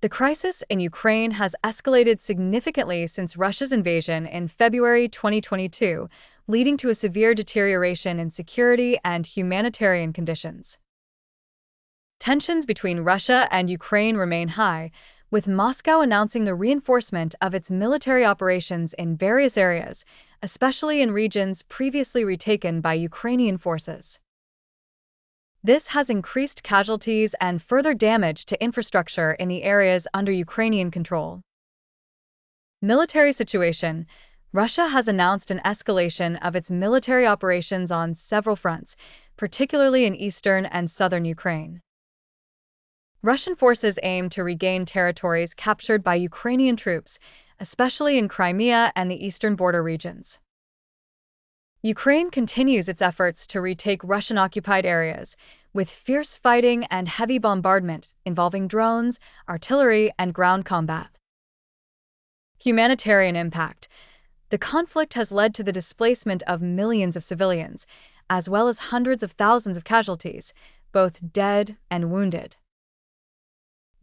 The crisis in Ukraine has escalated significantly since Russia's invasion in February 2022, leading to a severe deterioration in security and humanitarian conditions. Tensions between Russia and Ukraine remain high, with Moscow announcing the reinforcement of its military operations in various areas, especially in regions previously retaken by Ukrainian forces. This has increased casualties and further damage to infrastructure in the areas under Ukrainian control. Military situation. Russia has announced an escalation of its military operations on several fronts, particularly in eastern and southern Ukraine. Russian forces aim to regain territories captured by Ukrainian troops, especially in Crimea and the eastern border regions. Ukraine continues its efforts to retake Russian-occupied areas, with fierce fighting and heavy bombardment involving drones, artillery, and ground combat. Humanitarian impact. The conflict has led to the displacement of millions of civilians, as well as hundreds of thousands of casualties, both dead and wounded.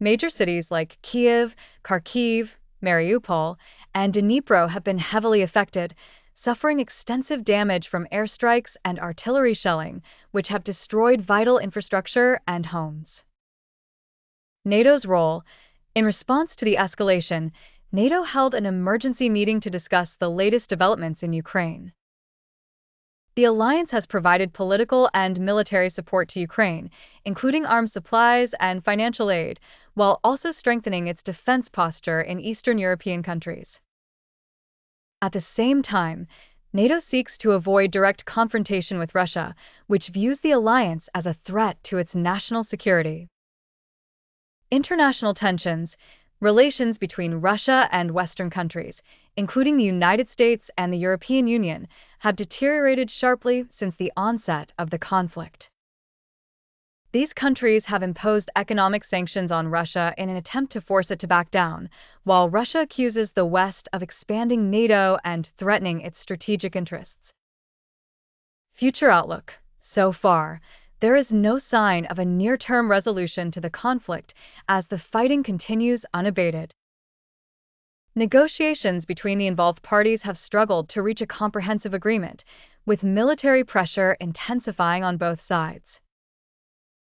Major cities like Kyiv, Kharkiv, Mariupol, and Dnipro have been heavily affected, suffering extensive damage from airstrikes and artillery shelling, which have destroyed vital infrastructure and homes. NATO's role. In response to the escalation, NATO held an emergency meeting to discuss the latest developments in Ukraine. The alliance has provided political and military support to Ukraine, including arms supplies and financial aid, while also strengthening its defense posture in Eastern European countries. At the same time, NATO seeks to avoid direct confrontation with Russia, which views the alliance as a threat to its national security. International tensions. Relations between Russia and Western countries, including the United States and the European Union, have deteriorated sharply since the onset of the conflict. These countries have imposed economic sanctions on Russia in an attempt to force it to back down, while Russia accuses the West of expanding NATO and threatening its strategic interests. Future outlook. So far, there is no sign of a near-term resolution to the conflict as the fighting continues unabated. Negotiations between the involved parties have struggled to reach a comprehensive agreement, with military pressure intensifying on both sides.